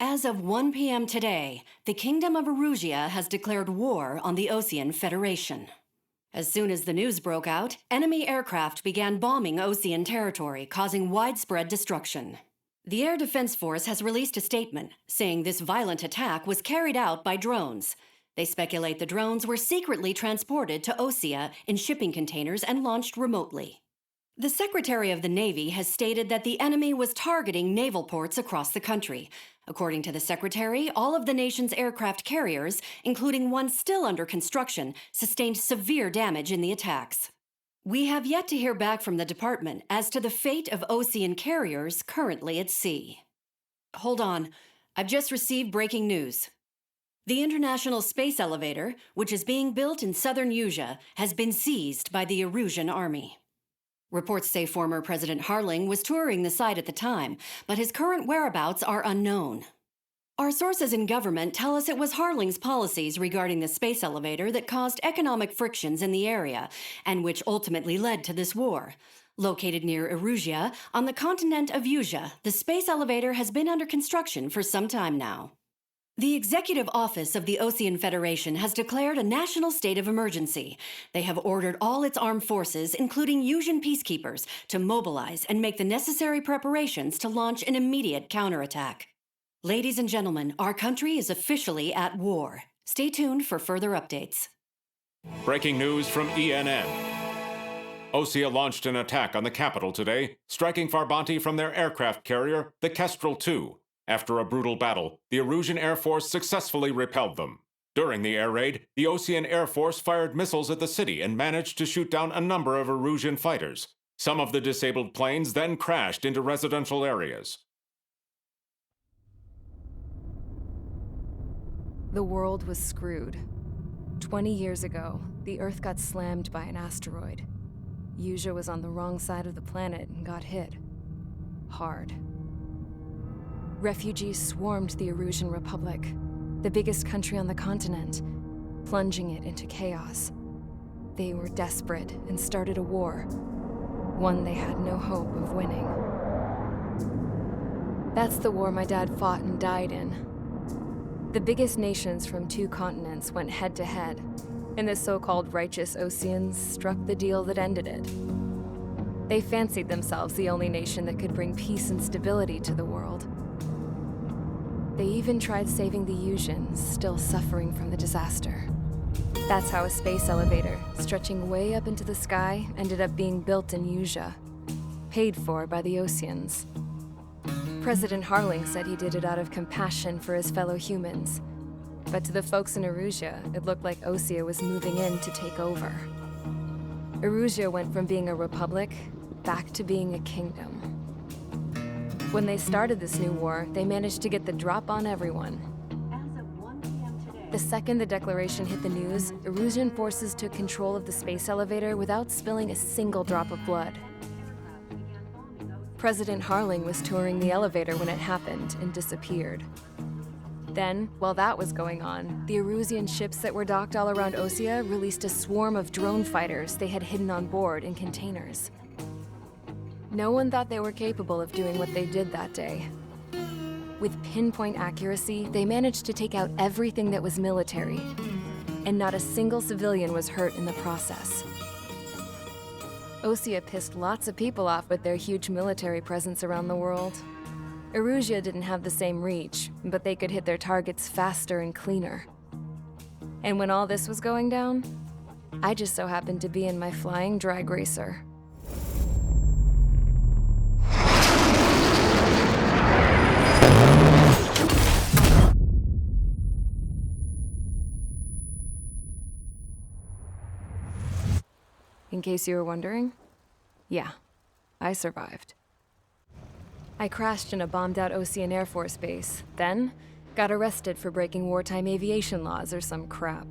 As of 1 p.m. today, the Kingdom of Erusia has declared war on the Osean Federation. As soon as the news broke out, enemy aircraft began bombing Osean territory, causing widespread destruction. The Air Defense Force has released a statement saying this violent attack was carried out by drones. They speculate the drones were secretly transported to Osea in shipping containers and launched remotely. The Secretary of the Navy has stated that the enemy was targeting naval ports across the country. According to the Secretary, all of the nation's aircraft carriers, including one still under construction, sustained severe damage in the attacks. We have yet to hear back from the department as to the fate of Osean carriers currently at sea. Hold on, I've just received breaking news. The International Space Elevator, which is being built in southern Erusia, has been seized by the Erusian army. Reports say former President Harling was touring the site at the time, but his current whereabouts are unknown. Our sources in government tell us it was Harling's policies regarding the space elevator that caused economic frictions in the area, and which ultimately led to this war. Located near Erusia, on the continent of Erusia, the space elevator has been under construction for some time now. The Executive Office of the Osean Federation has declared a national state of emergency. They have ordered all its armed forces, including Erusian peacekeepers, to mobilize and make the necessary preparations to launch an immediate counterattack. Ladies and gentlemen, our country is officially at war. Stay tuned for further updates. Breaking news from ENN. Osea launched an attack on the capital today, striking Farbanti from their aircraft carrier, the Kestrel II. After a brutal battle, the Erusian Air Force successfully repelled them. During the air raid, the Osean Air Force fired missiles at the city and managed to shoot down a number of Erusian fighters. Some of the disabled planes then crashed into residential areas. The world was screwed. 20 years ago, the Earth got slammed by an asteroid. Erusia was on the wrong side of the planet and got hit. Hard. Refugees swarmed the Erusian Republic, the biggest country on the continent, plunging it into chaos. They were desperate and started a war, one they had no hope of winning. That's the war my dad fought and died in. The biggest nations from 2 continents went head-to-head, and the so-called righteous Oseans struck the deal that ended it. They fancied themselves the only nation that could bring peace and stability to the world. They even tried saving the Erusians, still suffering from the disaster. That's how a space elevator, stretching way up into the sky, ended up being built in Erusia, paid for by the Oseans. President Harling said he did it out of compassion for his fellow humans. But to the folks in Erusia, it looked like Osea was moving in to take over. Erusia went from being a republic back to being a kingdom. When they started this new war, they managed to get the drop on everyone. As of 1 p.m. today, The second the declaration hit the news, Erusian forces took control of the space elevator without spilling a single drop of blood. President Harling was touring the elevator when it happened and disappeared. Then, while that was going on, the Erusian ships that were docked all around Osea released a swarm of drone fighters they had hidden on board in containers. No one thought they were capable of doing what they did that day. With pinpoint accuracy, they managed to take out everything that was military, and not a single civilian was hurt in the process. Osea pissed lots of people off with their huge military presence around the world. Erusia didn't have the same reach, but they could hit their targets faster and cleaner. And when all this was going down, I just so happened to be in my flying drag racer. In case you were wondering, yeah, I survived. I crashed in a bombed-out Osean Air Force base, then got arrested for breaking wartime aviation laws or some crap.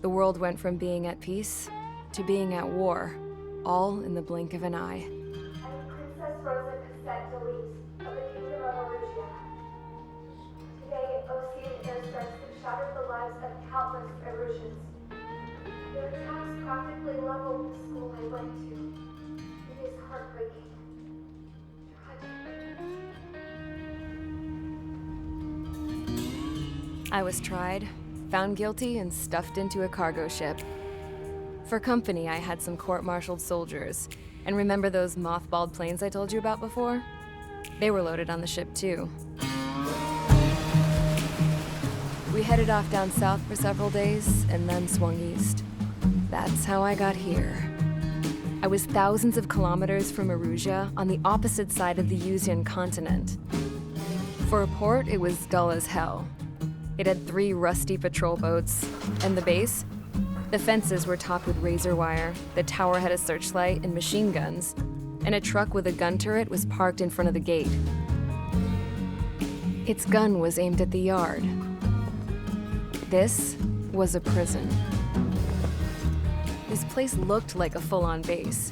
The world went from being at peace to being at war, all in the blink of an eye. I'm Princess Rosa Cassette Delise of the Kingdom of Erusia. Today, Osean airstrikes have shattered the lives of countless Erusians. Their attacks practically leveled the school I went to. It is heartbreaking. Tragic. I was tried, found guilty, and stuffed into a cargo ship. For company, I had some court-martialed soldiers. And remember those mothballed planes I told you about before? They were loaded on the ship too. We headed off down south for several days, and then swung east. That's how I got here. I was thousands of kilometers from Erusia, on the opposite side of the Yuzian continent. For a port, it was dull as hell. It had 3 rusty patrol boats, and the base? The fences were topped with razor wire, the tower had a searchlight and machine guns, and a truck with a gun turret was parked in front of the gate. Its gun was aimed at the yard. This was a prison. This place looked like a full-on base,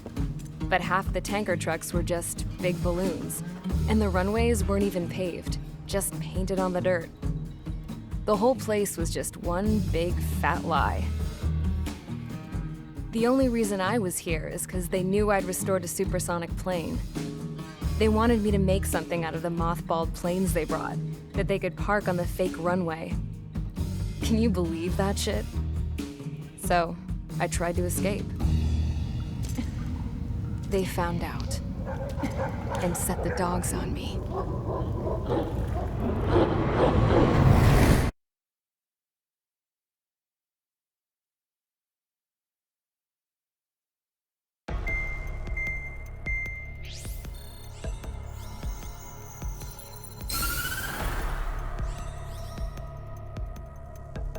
but half the tanker trucks were just big balloons, and the runways weren't even paved, just painted on the dirt. The whole place was just one big fat lie. The only reason I was here is because they knew I'd restored a supersonic plane. They wanted me to make something out of the mothballed planes they brought, that they could park on the fake runway. Can you believe that shit? So, I tried to escape. They found out, and set the dogs on me.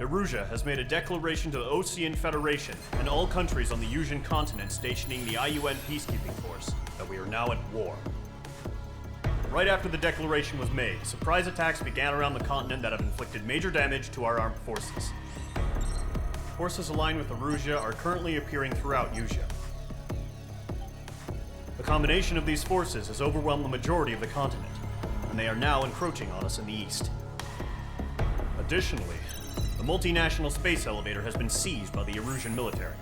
Erusia has made a declaration to the Ocean Federation and all countries on the Yuzian continent stationing the IUN peacekeeping force that we are now at war. Right after the declaration was made, surprise attacks began around the continent that have inflicted major damage to our armed forces. Forces aligned with Erusia are currently appearing throughout Yusia. The combination of these forces has overwhelmed the majority of the continent, and they are now encroaching on us in the east. Additionally, the multinational space elevator has been seized by the Erusian military.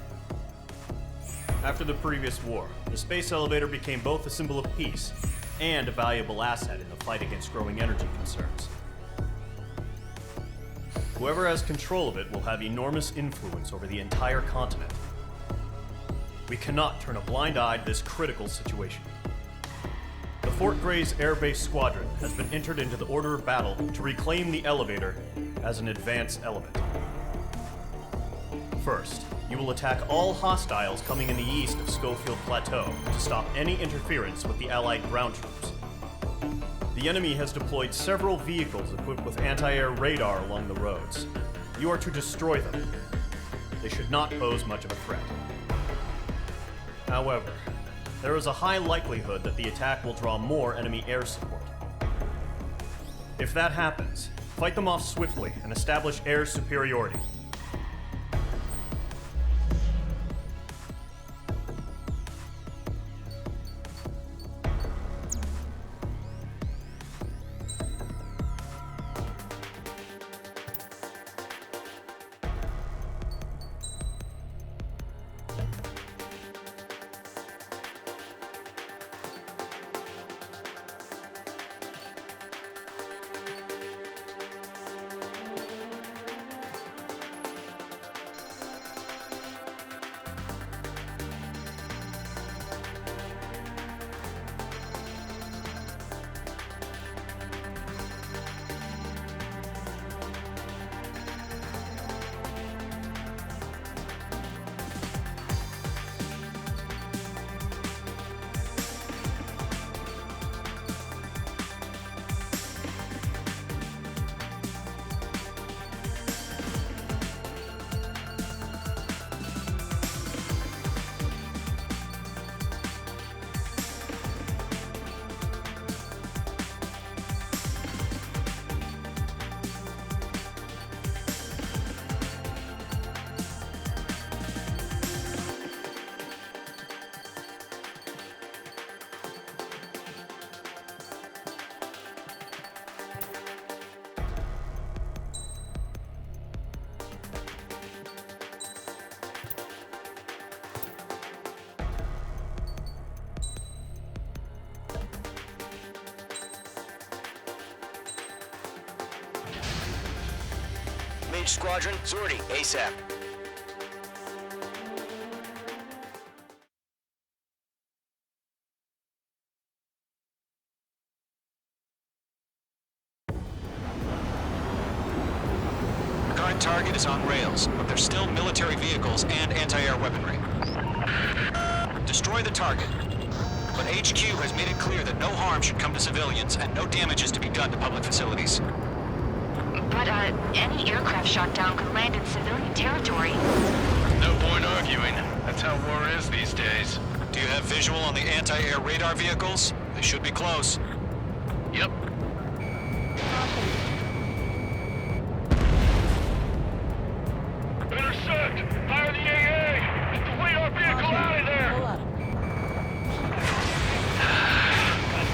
After the previous war, the space elevator became both a symbol of peace and a valuable asset in the fight against growing energy concerns. Whoever has control of it will have enormous influence over the entire continent. We cannot turn a blind eye to this critical situation. The Fort Gray's Air Base Squadron has been entered into the order of battle to reclaim the elevator as an advance element. First, you will attack all hostiles coming in the east of Schofield Plateau to stop any interference with the Allied ground troops. The enemy has deployed several vehicles equipped with anti-air radar along the roads. You are to destroy them. They should not pose much of a threat. However, there is a high likelihood that the attack will draw more enemy air support. If that happens, fight them off swiftly and establish air superiority. Engage squadron. Sortie, ASAP. The current target is on rails, but there's still military vehicles and anti-air weaponry. Destroy the target. But HQ has made it clear that no harm should come to civilians and no damage is to be done to public facilities. But, any aircraft shot down could land in civilian territory. No point arguing. That's how war is these days. Do you have visual on the anti-air radar vehicles? They should be close. Yep. Intersect! Fire the AA! Get the radar vehicle out of there!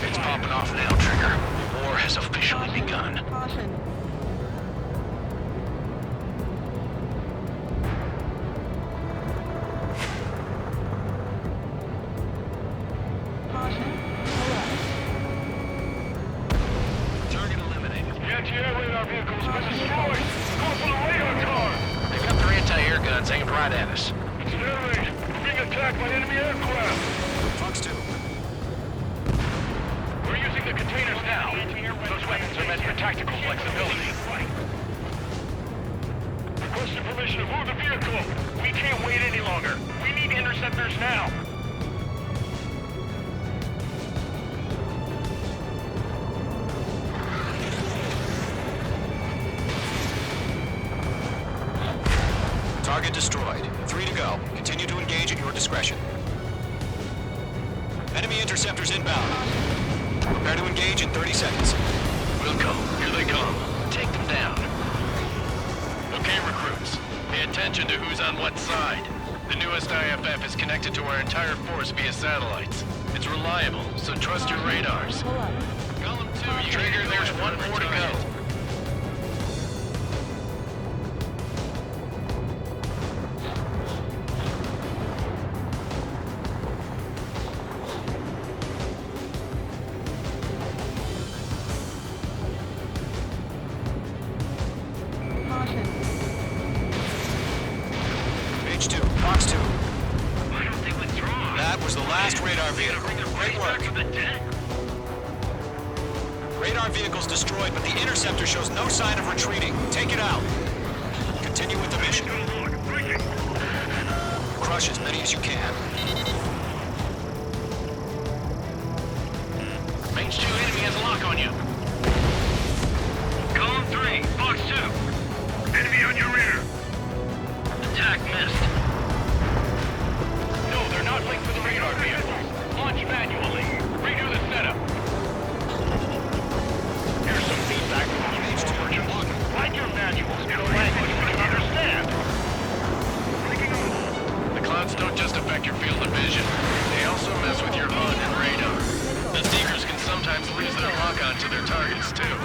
It's popping off now, Trigger. War has officially begun. Target eliminated. The anti-air radar vehicle's been destroyed! Go for the radar car! They've got their anti-air guns aimed right at us. It's an air raid! We're being attacked by enemy aircraft! Fox 2. We're using the containers now! Those weapons are meant for tactical flexibility. Requesting permission to move the vehicle! We can't wait any longer! We need interceptors now! Target destroyed. 3 to go. Continue to engage at your discretion. Enemy interceptors inbound. Prepare to engage in 30 seconds. We'll go. Here they come. Take them down. Okay, recruits. Pay attention to who's on what side. The newest IFF is connected to our entire force via satellites. It's reliable, so trust your radars. Column 2, Trigger, there's one more to go. H2, Fox 2. That was the last radar vehicle. Great work. Radar vehicle's destroyed, but the interceptor shows no sign of retreating. Take it out. Continue with the mission. Crush as many as you can. Range 2 enemy has a lock on you. Column 3, Fox 2. Enemy on your rear. Attack missed. No, they're not linked to the radar vehicles. Launch manually. Redo the setup. Here's some feedback from the H2. Write your manuals in a language we can understand. The clouds don't just affect your field of vision. They also mess with your HUD and radar. The seekers can sometimes lose their lock-on to their targets, too.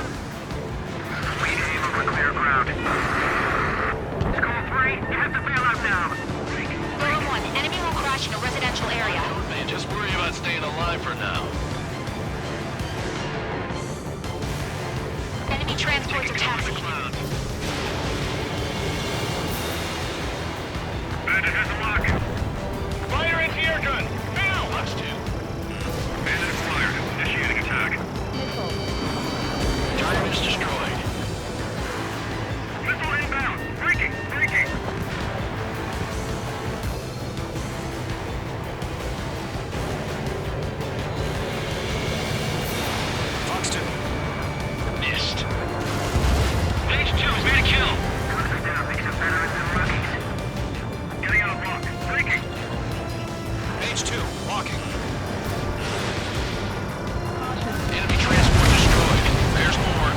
We aim over clear ground. School 3, you have to bail out now. Column 1, enemy will crash in a residential area. They just worry about staying alive for now. Enemy transports are taxiing. Bandit has a lock. Fire anti-air gun! Now! Watch 2. Bandit acquired. Initiating attack. Target is destroyed. Missile inbound! Breaking! Breaking! Fox 2. Missed. H2 has made a kill! Down, making it better than Rockies. Getting out of rock. Breaking! H2, walking. Enemy transport destroyed. There's more.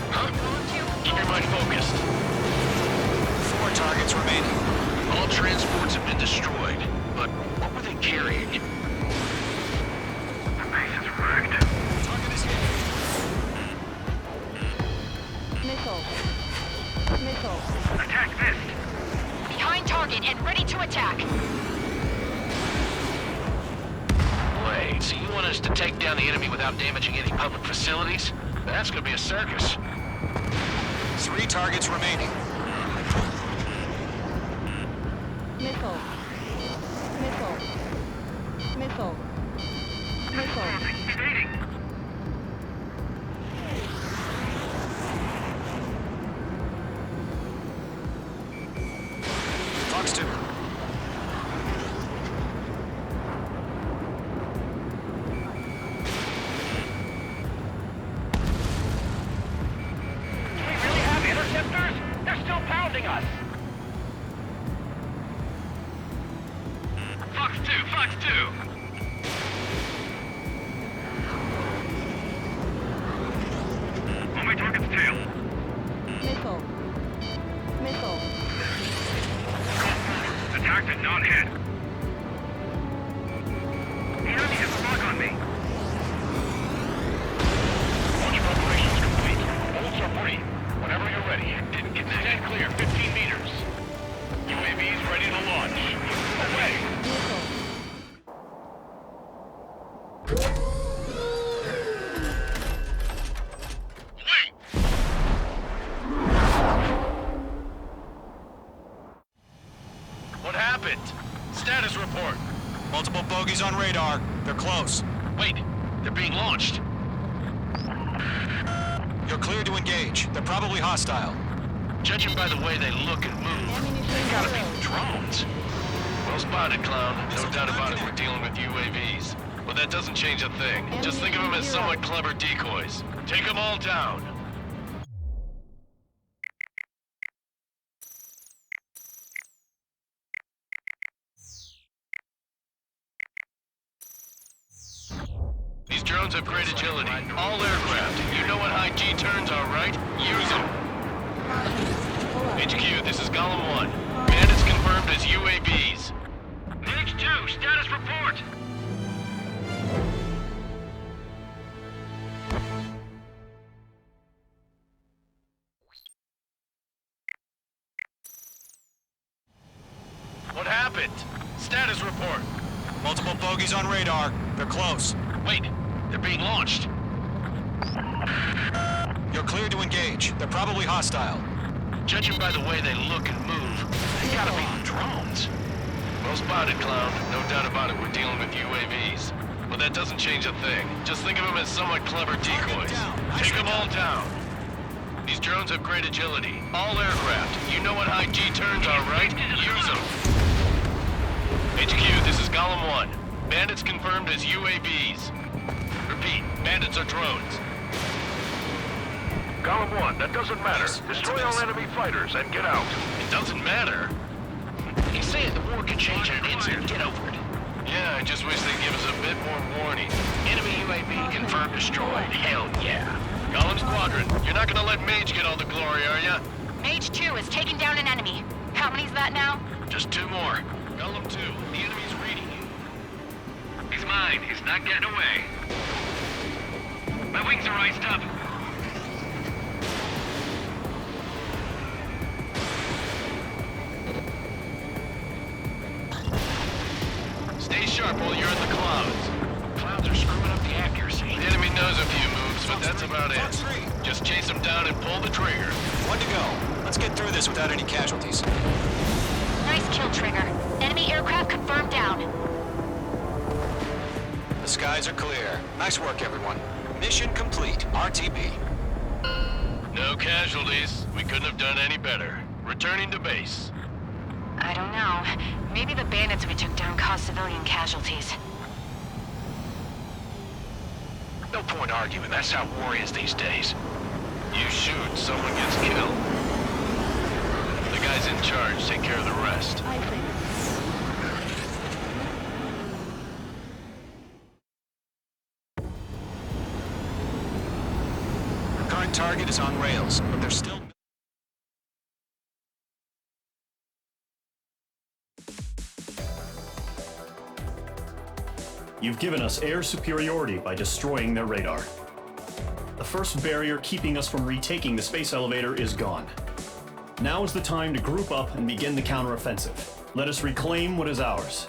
Huh? Keep your mind focused. 4 targets remaining. All transports have been destroyed. But what were they carrying? The base is wrecked. Target is hit. Attack missed! Behind target and ready to attack. Wait, so you want us to take down the enemy without damaging any public facilities? That's gonna be a circus. 3 targets remaining. Missile. Missile. Missile. Missile. Evading. Fox 2. Do we really have interceptors? They're still pounding us. Fox 2, Fox 2. On my target's tail. Missile. Missile. Attack did not hit. The enemy has a lock on me. Launch preparations complete. Bolts are free. Whenever you're ready. Didn't get that. Stand clear, 15 meters. UAVs ready to launch. Away. Missile. Wait! What happened? Status report. Multiple bogies on radar. They're close. Wait, they're being launched. You're cleared to engage. They're probably hostile. Judging by the way they look and move, they gotta be drones. Well spotted, clown. No doubt about it, we're dealing with UAVs. But that doesn't change a thing. Just think of them as somewhat clever decoys. Take them all down. These drones have great agility. All aircraft. You know what high G turns are, right? Use them. HQ, this is Golem 1. Bandits confirmed as UAVs. H2, status report. What happened? Status report. Multiple bogies on radar. They're close. Wait, they're being launched. You're cleared to engage. They're probably hostile. Judging by the way they look and move, they gotta be drones. Well spotted, clown. No doubt about it, we're dealing with UAVs. But that doesn't change a thing. Just think of them as somewhat clever decoys. Take them all down. These drones have great agility. All aircraft. You know what high G turns are, right? Use them. HQ, this is Golem 1. Bandits confirmed as UAVs. Repeat, bandits are drones. Golem 1, that doesn't matter. Destroy all enemy fighters and get out. It doesn't matter. He's saying the war can change in an instant. Get over it. Yeah, I just wish they'd give us a bit more warning. Enemy UAV confirmed destroyed. Hell yeah. Golem Squadron, you're not gonna let Mage get all the glory, are ya? Mage 2 has taken down an enemy. How many's that now? Just 2 more. Golem 2, the enemy's reading you. He's mine. He's not getting away. My wings are iced up. Stay sharp while you're in the clouds. Clouds are screwing up the accuracy. The enemy knows a few moves, but that's about it. Just chase them down and pull the trigger. One to go. Let's get through this without any casualties. Nice kill, Trigger. Enemy aircraft confirmed down. The skies are clear. Nice work, everyone. Mission complete. RTB. No casualties. We couldn't have done any better. Returning to base. I don't know. Maybe the bandits we took down caused civilian casualties. No point arguing. That's how war is these days. You shoot, someone gets killed. The guys in charge take care of the rest. I think. Current target is on rails, but they're still... You've given us air superiority by destroying their radar. The first barrier keeping us from retaking the space elevator is gone. Now is the time to group up and begin the counteroffensive. Let us reclaim what is ours.